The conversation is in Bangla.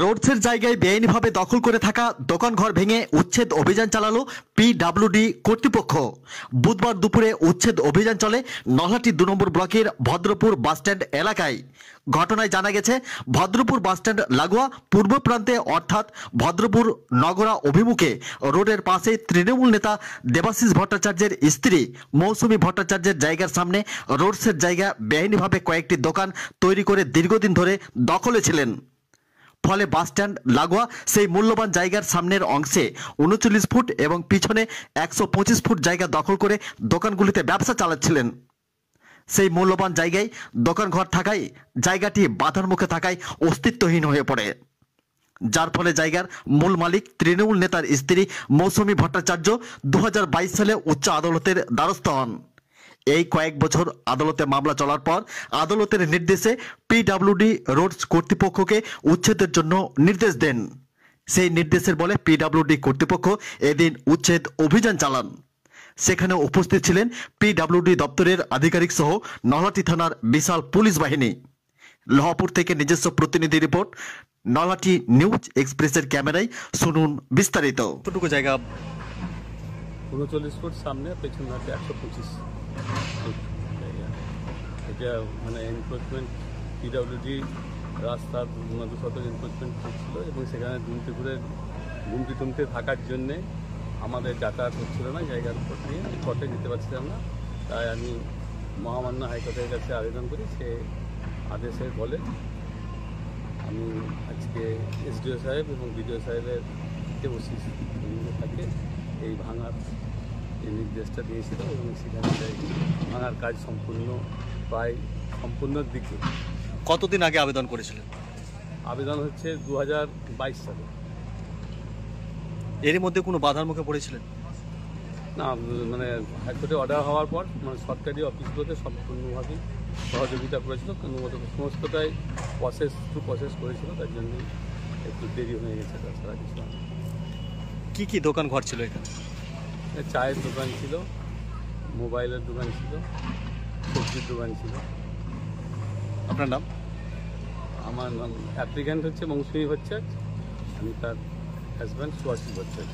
রোডসের জায়গায় বেআইনিভাবে দখল করে থাকা দোকানঘর ভেঙে উচ্ছেদ অভিযান চালালো পিডব্লিউডি কর্তৃপক্ষ। বুধবার দুপুরে উচ্ছেদ অভিযান চলে নলহাটি 2 নম্বর ব্লকের ভদ্রপুর বাসস্ট্যান্ড এলাকায়। ঘটনায় জানা গেছে, ভদ্রপুর বাসস্ট্যান্ড লাগোয়া পূর্ব প্রান্তে অর্থাৎ ভদ্রপুর নগরা অভিমুখে রোডের পাশে তৃণমূল নেতা দেবাশিস ভট্টাচার্যের স্ত্রী মৌসুমী ভট্টাচার্যের জায়গার সামনে রোডসের জায়গা বেআইনিভাবে কয়েকটি দোকান তৈরি করে দীর্ঘদিন ধরে দখলে ছিলেন। ফলে বাসস্ট্যান্ড লাগোয়া সেই মূল্যবান জায়গার সামনের অংশে 39 ফুট এবং পিছনে 125 ফুট জায়গা দখল করে দোকানগুলিতে ব্যবসা চালাচ্ছিলেন। সেই মূল্যবান জায়গায় দোকানঘর থাকায় জায়গাটি বাধার মুখে থাকায় অস্তিত্বহীন হয়ে পড়ে, যার ফলে জায়গার মূল মালিক তৃণমূল নেতার স্ত্রী মৌসুমী ভট্টাচার্য 2022 সালে উচ্চ আদালতের দ্বারস্থ হন। এই কয়েক বছর আদালতে মামলা চলার পর আদালতের নির্দেশে পিডব্লিউডি রোডস কর্তৃপক্ষকে উচ্ছেদের জন্য নির্দেশ দেন। সেই নির্দেশের বলে পিডব্লিউডি কর্তৃপক্ষ এদিন উচ্ছেদ অভিযান চালান। সেখানে উপস্থিত ছিলেন পিডব্লিউডি দপ্তরের আধিকারিক সহ নলহাটি থানার বিশাল পুলিশ বাহিনী। লোহাপুর থেকে নিজস্ব প্রতিনিধি রিপোর্ট, নলহাটি নিউজ এক্সপ্রেসের ক্যামেরায় শুনুন বিস্তারিত। কতটুকু জায়গা? 39 ফুট সামনে, পেছন হাতে 125 ফুট জায়গা। এটা মানে এনক্রোচমেন্ট পিডব্লিউডি রাস্তার মধুসদর এনক্রোচমেন্ট ছিল এবং সেখানে ঘুমটি টুমতে থাকার জন্যে আমাদের যাতায়াত হচ্ছিল না, জায়গার উপর দিয়ে কোর্টে যেতে পারছিলাম না। তাই আমি মহামান্য হাইকোর্টের কাছে আবেদন করি। সে আদেশের বলে আমি আজকে এসডিও সাহেব এবং বিডিও সাহেবের ওসি থাকে এই ভাঙার এই নির্দেশটা দিয়েছিল এবং সেখানে ভাঙার কাজ প্রায় সম্পূর্ণর দিকে। কতদিন আগে আবেদন করেছিলেন? আবেদন হচ্ছে 2022 সালে। এর মধ্যে কোনো বাধার মুখে পড়েছিলেন? না, মানে হাইকোর্টে অর্ডার হওয়ার পর মানে সরকারি অফিসগুলোতে সম্পূর্ণভাবেই সহযোগিতা করেছিল, সমস্তটাই প্রসেস করেছিল, তার জন্য একটু দেরি হয়ে গেছে, তাছাড়া কিছু না। কি দোকান ঘর ছিল এখানে? চায়ের দোকান ছিল, মোবাইলের দোকান ছিল, সবজির দোকান ছিল। আপনার নাম? আমার নাম অ্যাপ্লিক্যান্ট হচ্ছে মৌসুমী ভট্টাচার্য, আমি তার হাজব্যান্ড সুভাষিস ভট্টাচার্য।